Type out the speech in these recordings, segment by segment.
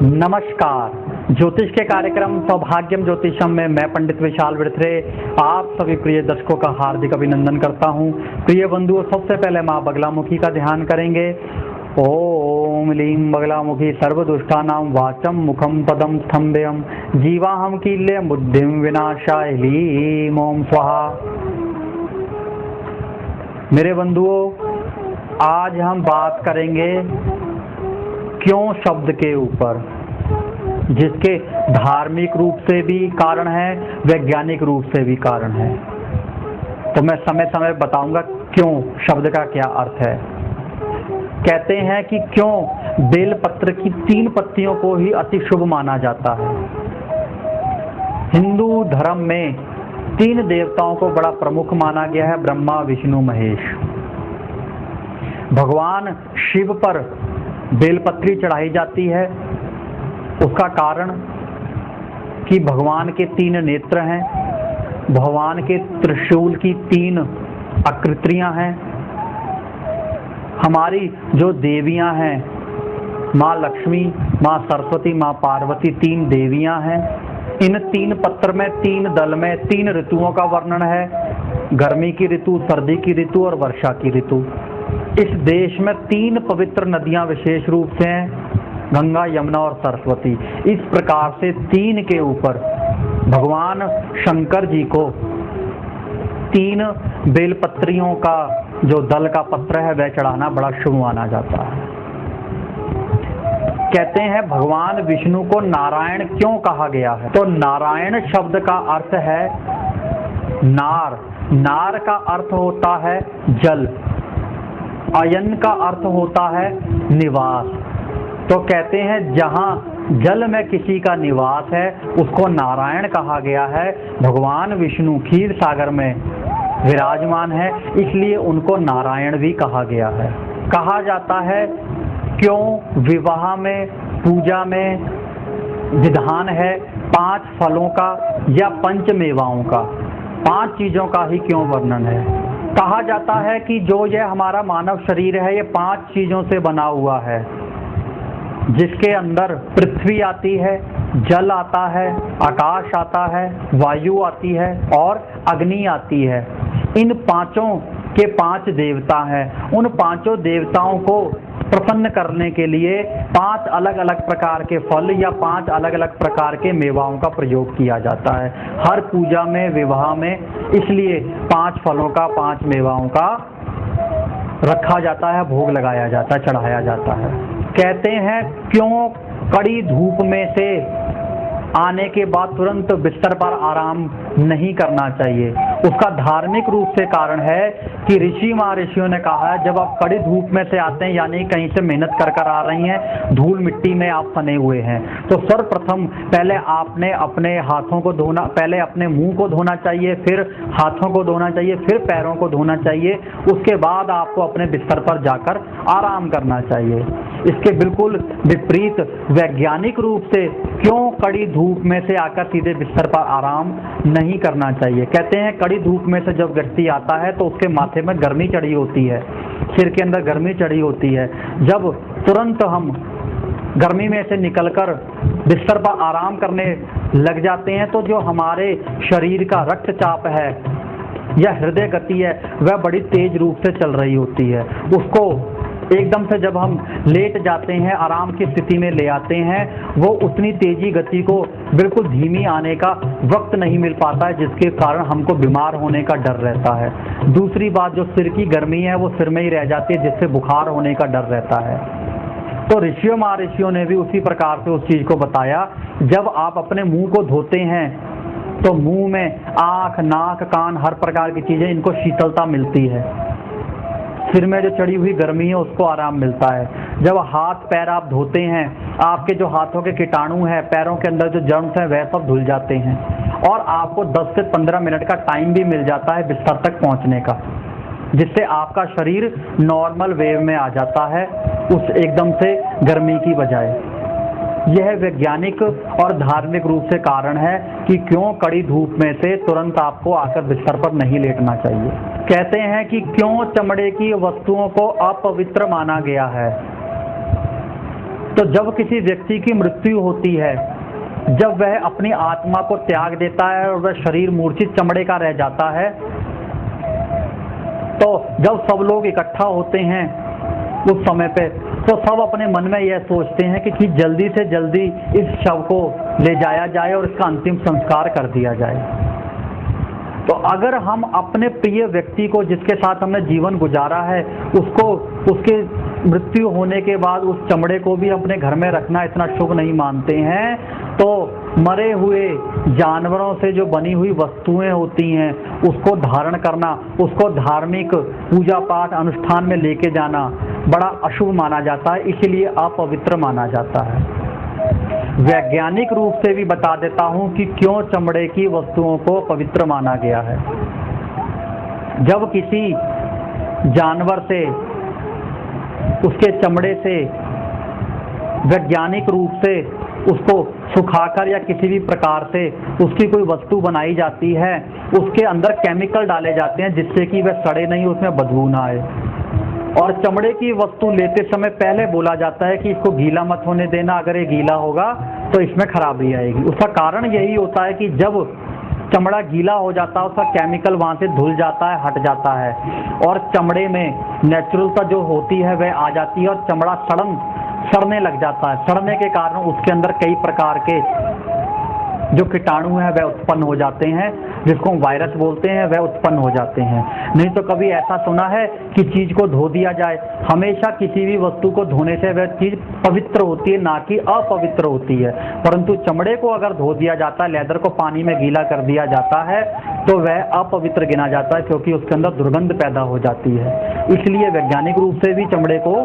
नमस्कार। ज्योतिष के कार्यक्रम सौभाग्यम ज्योतिषम में मैं पंडित विशाल विरथरे आप सभी प्रिय दर्शकों का हार्दिक अभिनंदन करता हूं। प्रिय बंधुओं, सबसे पहले मां बगलामुखी का ध्यान करेंगे। ओम लीं बगलामुखी सर्वदुष्टानां वाचम मुखम पदम स्तंभयम जीवाहम कील्यम बुद्धिम विनाशाय लीं ओम स्वाहा। मेरे बंधुओं, आज हम बात करेंगे क्यों शब्द के ऊपर, जिसके धार्मिक रूप से भी कारण है, वैज्ञानिक रूप से भी कारण है। तो मैं समय समय बताऊंगा क्यों शब्द का क्या अर्थ है। कहते हैं कि क्यों बेलपत्र की 3 पत्तियों को ही अति शुभ माना जाता है। हिंदू धर्म में 3 देवताओं को बड़ा प्रमुख माना गया है, ब्रह्मा विष्णु महेश। भगवान शिव पर बेलपत्री चढ़ाई जाती है। उसका कारण कि भगवान के 3 नेत्र हैं, भगवान के त्रिशूल की 3 आकृतियां हैं। हमारी जो देवियां हैं, माँ लक्ष्मी, माँ सरस्वती, माँ पार्वती, 3 देवियां हैं। इन 3 पत्र में, 3 दल में 3 ऋतुओं का वर्णन है। गर्मी की ऋतु, सर्दी की ऋतु और वर्षा की ऋतु। इस देश में 3 पवित्र नदियां विशेष रूप से हैं, गंगा, यमुना और सरस्वती। इस प्रकार से 3 के ऊपर भगवान शंकर जी को 3 बेलपत्रियों का जो दल का पत्र है वह चढ़ाना बड़ा शुभ माना जाता है। कहते हैं भगवान विष्णु को नारायण क्यों कहा गया है। तो नारायण शब्द का अर्थ है नार। नार का अर्थ होता है जल, अयन का अर्थ होता है निवास। तो कहते हैं जहां जल में किसी का निवास है उसको नारायण कहा गया है। भगवान विष्णु क्षीर सागर में विराजमान है, इसलिए उनको नारायण भी कहा गया है। कहा जाता है क्यों विवाह में, पूजा में विधान है 5 फलों का या 5 मेवाओं का, 5 चीजों का ही क्यों वर्णन है। कहा जाता है कि जो ये हमारा मानव शरीर है ये 5 चीजों से बना हुआ है, जिसके अंदर पृथ्वी आती है, जल आता है, आकाश आता है, वायु आती है और अग्नि आती है। इन 5 के 5 देवता हैं। उन 5 देवताओं को प्रसन्न करने के लिए 5 अलग अलग प्रकार के फल या 5 अलग अलग प्रकार के मेवाओं का प्रयोग किया जाता है हर पूजा में, विवाह में। इसलिए 5 फलों का, 5 मेवाओं का रखा जाता है, भोग लगाया जाता है, चढ़ाया जाता है। कहते हैं क्यों कड़ी धूप में से आने के बाद तुरंत बिस्तर पर आराम नहीं करना चाहिए। उसका धार्मिक रूप से कारण है कि ऋषि महर्षियों ने कहा है जब आप कड़ी धूप में से आते हैं, यानी कहीं से मेहनत कर आ रही हैं, धूल मिट्टी में आप फने हुए हैं, तो सर्वप्रथम पहले आपने अपने हाथों को धोना, पहले अपने मुंह को धोना चाहिए, फिर हाथों को धोना चाहिए, फिर पैरों को धोना चाहिए। उसके बाद आपको अपने बिस्तर पर जाकर आराम करना चाहिए। इसके बिल्कुल विपरीत वैज्ञानिक रूप से क्यों कड़ी धूप में से आकर सीधे बिस्तर पर आराम नहीं करना चाहिए। कहते हैं कड़ी धूप में से जब व्यक्ति आता है तो उसके माथे में गर्मी चढ़ी होती है, सिर के अंदर गर्मी चढ़ी होती है। जब तुरंत हम गर्मी में से निकलकर बिस्तर पर आराम करने लग जाते हैं तो जो हमारे शरीर का रक्तचाप है या हृदय गति है वह बड़ी तेज रूप से चल रही होती है। उसको एकदम से जब हम लेट जाते हैं, आराम की स्थिति में ले आते हैं, वो उतनी तेजी गति को बिल्कुल धीमी आने का वक्त नहीं मिल पाता है, जिसके कारण हमको बीमार होने का डर रहता है। दूसरी बात, जो सिर की गर्मी है वो सिर में ही रह जाती है, जिससे बुखार होने का डर रहता है। तो ऋषियों महर्षियों ने भी उसी प्रकार से उस चीज को बताया। जब आप अपने मुंह को धोते हैं तो मुंह में आंख, नाक, कान, हर प्रकार की चीजें, इनको शीतलता मिलती है। सिर में जो चढ़ी हुई गर्मी है उसको आराम मिलता है। जब हाथ पैर आप धोते हैं, आपके जो हाथों के कीटाणु हैं, पैरों के अंदर जो जर्म्स हैं वह सब धुल जाते हैं और आपको 10 से 15 मिनट का टाइम भी मिल जाता है बिस्तर तक पहुंचने का, जिससे आपका शरीर नॉर्मल वेव में आ जाता है उस एकदम से गर्मी की बजाय। यह वैज्ञानिक और धार्मिक रूप से कारण है कि क्यों कड़ी धूप में से तुरंत आपको आकर बिस्तर पर नहीं लेटना चाहिए। कहते हैं कि क्यों चमड़े की वस्तुओं को अपवित्र माना गया है। तो जब किसी व्यक्ति की मृत्यु होती है, जब वह अपनी आत्मा को त्याग देता है और वह शरीर मूर्छित चमड़े का रह जाता है, तो जब सब लोग इकट्ठा होते हैं उस समय पे, तो सब अपने मन में यह सोचते हैं कि जल्दी से जल्दी इस शव को ले जाया जाए और इसका अंतिम संस्कार कर दिया जाए। तो अगर हम अपने प्रिय व्यक्ति को, जिसके साथ हमने जीवन गुजारा है, उसको उसके मृत्यु होने के बाद उस चमड़े को भी अपने घर में रखना इतना शुभ नहीं मानते हैं, तो मरे हुए जानवरों से जो बनी हुई वस्तुएं होती हैं उसको धारण करना, उसको धार्मिक पूजा पाठ अनुष्ठान में लेके जाना बड़ा अशुभ माना जाता है, इसलिए अपवित्र माना जाता है। वैज्ञानिक रूप से भी बता देता हूं कि क्यों चमड़े की वस्तुओं को पवित्र माना गया है। जब किसी जानवर से, उसके चमड़े से वैज्ञानिक रूप से उसको सुखाकर या किसी भी प्रकार से उसकी कोई वस्तु बनाई जाती है, उसके अंदर केमिकल डाले जाते हैं जिससे कि वह सड़े नहीं, उसमें बदबू ना आए। और चमड़े की वस्तु लेते समय पहले बोला जाता है कि इसको गीला मत होने देना, अगर ये गीला होगा तो इसमें खराबी आएगी। उसका कारण यही होता है कि जब चमड़ा गीला हो जाता है, उसका केमिकल वहाँ से धुल जाता है, हट जाता है, और चमड़े में नेचुरलता जो होती है वह आ जाती है और चमड़ा सड़ने लग जाता है। सड़ने के कारण उसके अंदर कई प्रकार के जो कीटाणु हैं वह उत्पन्न हो जाते हैं, जिसको हम वायरस बोलते हैं, वह उत्पन्न हो जाते हैं। नहीं तो कभी ऐसा सुना है कि चीज़ को धो दिया जाए? हमेशा किसी भी वस्तु को धोने से वह चीज़ पवित्र होती है, ना कि अपवित्र होती है। परंतु चमड़े को अगर धो दिया जाता है, लेदर को पानी में गीला कर दिया जाता है, तो वह अपवित्र गिना जाता है, क्योंकि उसके अंदर दुर्गंध पैदा हो जाती है। इसलिए वैज्ञानिक रूप से भी चमड़े को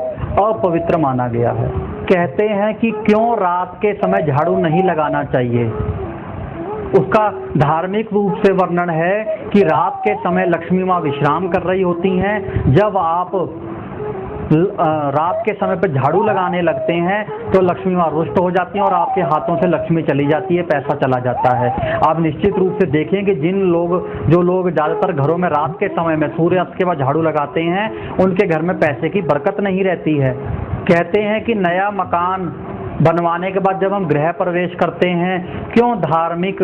अपवित्र माना गया है। कहते हैं कि क्यों रात के समय झाड़ू नहीं लगाना चाहिए? उसका धार्मिक रूप से वर्णन है कि रात के समय लक्ष्मी माँ विश्राम कर रही होती हैं। जब आप रात के समय पर झाड़ू लगाने लगते हैं तो लक्ष्मी माँ रुष्ट हो जाती हैं और आपके हाथों से लक्ष्मी चली जाती है, पैसा चला जाता है। आप निश्चित रूप से देखेंगे जो लोग ज़्यादातर घरों में रात के समय में सूर्यास्त के बाद झाड़ू लगाते हैं, उनके घर में पैसे की बरकत नहीं रहती है। कहते हैं कि नया मकान बनवाने के बाद जब हम गृह प्रवेश करते हैं, क्यों धार्मिक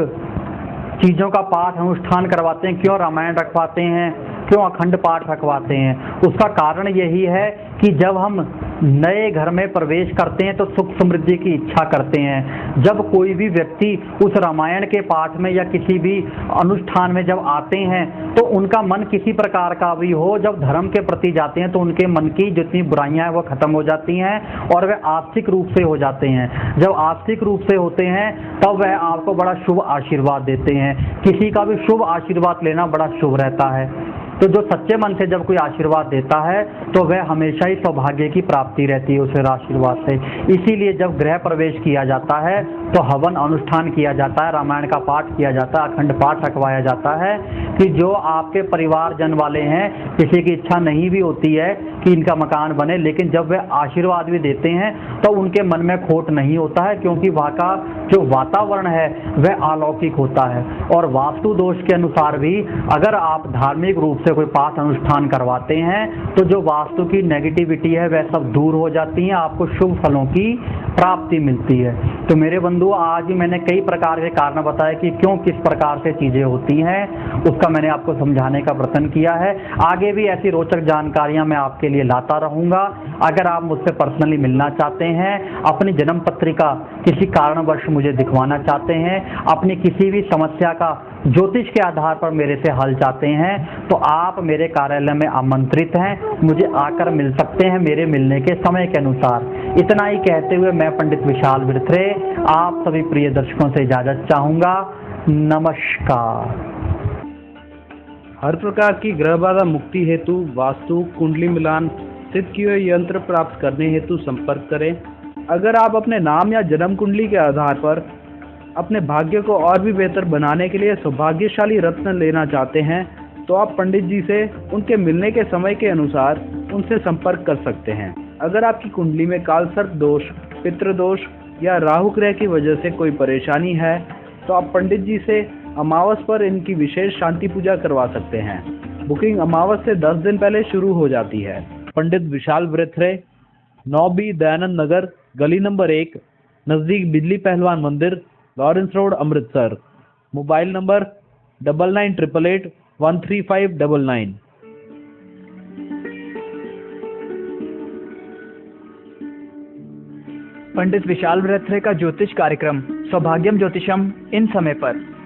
चीज़ों का पाठ अनुष्ठान करवाते हैं, क्यों रामायण रखवाते हैं, क्यों अखंड पाठ रखवाते हैं? उसका कारण यही है कि जब हम नए घर में प्रवेश करते हैं तो सुख समृद्धि की इच्छा करते हैं। जब कोई भी व्यक्ति उस रामायण के पाठ में या किसी भी अनुष्ठान में जब आते हैं तो उनका मन किसी प्रकार का भी हो, जब धर्म के प्रति जाते हैं तो उनके मन की जितनी बुराइयां हैं वो खत्म हो जाती हैं और वे आस्तिक रूप से हो जाते हैं। जब आस्तिक रूप से होते हैं तब वह आपको बड़ा शुभ आशीर्वाद देते हैं। किसी का भी शुभ आशीर्वाद लेना बड़ा शुभ रहता है। तो जो सच्चे मन से जब कोई आशीर्वाद देता है तो वह हमेशा ही सौभाग्य की प्राप्ति रहती है उस आशीर्वाद से। इसीलिए जब गृह प्रवेश किया जाता है तो हवन अनुष्ठान किया जाता है, रामायण का पाठ किया जाता है, अखंड पाठ रखवाया जाता है कि जो आपके परिवारजन वाले हैं, किसी की इच्छा नहीं भी होती है कि इनका मकान बने, लेकिन जब वे आशीर्वाद भी देते हैं तो उनके मन में खोट नहीं होता है, क्योंकि वहाँ का जो वातावरण है वह अलौकिक होता है। और वास्तु दोष के अनुसार भी अगर आप धार्मिक रूप से कोई पाठ अनुष्ठान करवाते हैं तो जो वास्तु की नेगेटिविटी है वह सब दूर हो जाती है, आपको शुभ फलों की प्राप्ति मिलती है। तो मेरे बंधु, आज ही मैंने कई प्रकार के कारण बताए कि क्यों किस प्रकार से चीज़ें होती हैं, उसका मैंने आपको समझाने का प्रयत्न किया है। आगे भी ऐसी रोचक जानकारियां मैं आपके लिए लाता रहूँगा। अगर आप मुझसे पर्सनली मिलना चाहते हैं, अपनी जन्म पत्रिका किसी कारणवश मुझे दिखवाना चाहते हैं, अपनी किसी भी समस्या का ज्योतिष के आधार पर मेरे से हल चाहते हैं, तो आप मेरे कार्यालय में आमंत्रित हैं, मुझे आकर मिल सकते हैं मेरे मिलने के समय के अनुसार। इतना ही कहते हुए मैं पंडित विशाल बिरथरे आप सभी प्रिय दर्शकों से इजाजत चाहूँगा। नमस्कार। हर प्रकार की ग्रह बाधा मुक्ति हेतु वास्तु कुंडली मिलान सिद्ध किए हुए यंत्र प्राप्त करने हेतु संपर्क करें। अगर आप अपने नाम या जन्म कुंडली के आधार पर अपने भाग्य को और भी बेहतर बनाने के लिए सौभाग्यशाली रत्न लेना चाहते हैं तो आप पंडित जी से उनके मिलने के समय के अनुसार उनसे संपर्क कर सकते हैं। अगर आपकी कुंडली में कालसर्प दोष, पितृ दोष या राहु ग्रह की वजह से कोई परेशानी है तो आप पंडित जी से अमावस पर इनकी विशेष शांति पूजा करवा सकते हैं। बुकिंग अमावस से 10 दिन पहले शुरू हो जाती है। पंडित विशाल बिरथरे, 9B दयानंद नगर, गली नंबर 1, नज़दीक बिजली पहलवान मंदिर, Lawrence road, Amritsar. Mobile number 9988813599। पंडित विशाल बृहत्रे का ज्योतिष कार्यक्रम सौभाग्यम ज्योतिषम इन समय पर